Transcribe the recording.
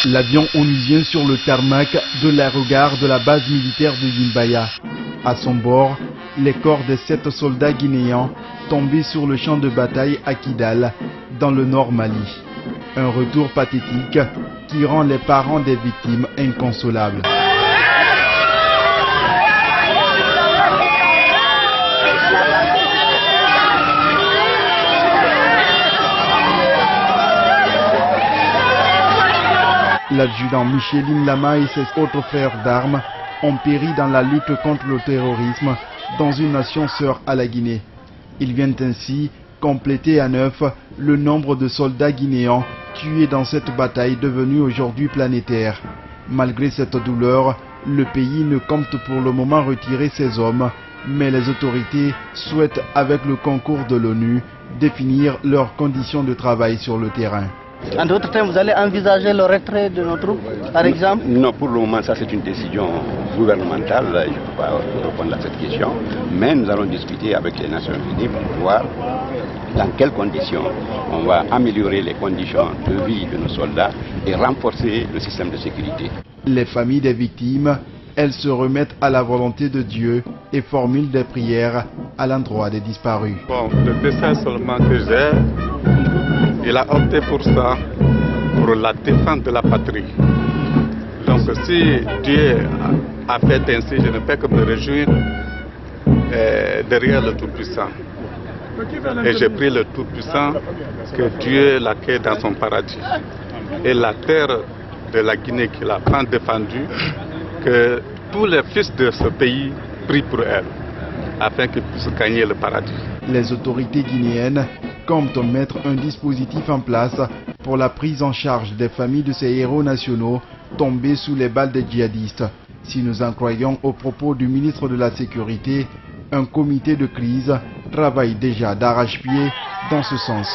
L'avion onusien sur le tarmac de l'aérogare de la base militaire de Yimbaya. À son bord, les corps des 7 soldats guinéens tombés sur le champ de bataille à Kidal, dans le nord Mali. Un retour pathétique qui rend les parents des victimes inconsolables. L'adjudant Micheline Lama et ses autres frères d'armes ont péri dans la lutte contre le terrorisme dans une nation sœur à la Guinée. Ils viennent ainsi compléter à 9 le nombre de soldats guinéens tués dans cette bataille devenue aujourd'hui planétaire. Malgré cette douleur, le pays ne compte pour le moment retirer ses hommes, mais les autorités souhaitent, avec le concours de l'ONU, définir leurs conditions de travail sur le terrain. En d'autres termes, vous allez envisager le retrait de nos troupes, par exemple? Non, pour le moment, ça c'est une décision gouvernementale. Je ne peux pas répondre à cette question. Mais nous allons discuter avec les Nations Unies pour voir dans quelles conditions on va améliorer les conditions de vie de nos soldats et renforcer le système de sécurité. Les familles des victimes, elles se remettent à la volonté de Dieu et formulent des prières à l'endroit des disparus. Bon, le dessin seulement que j'ai, il a opté pour ça, pour la défense de la patrie. Donc si Dieu a fait ainsi, je ne peux que me réjouir derrière le Tout-Puissant. Et j'ai pris le Tout-Puissant que Dieu l'accueille dans son paradis. Et la terre de la Guinée qu'il a tant défendue, que tous les fils de ce pays prient pour elle, afin qu'ils puissent gagner le paradis. Les autorités guinéennes comptent mettre un dispositif en place pour la prise en charge des familles de ces héros nationaux tombés sous les balles des djihadistes. Si nous en croyons aux propos du ministre de la Sécurité, un comité de crise travaille déjà d'arrache-pied dans ce sens.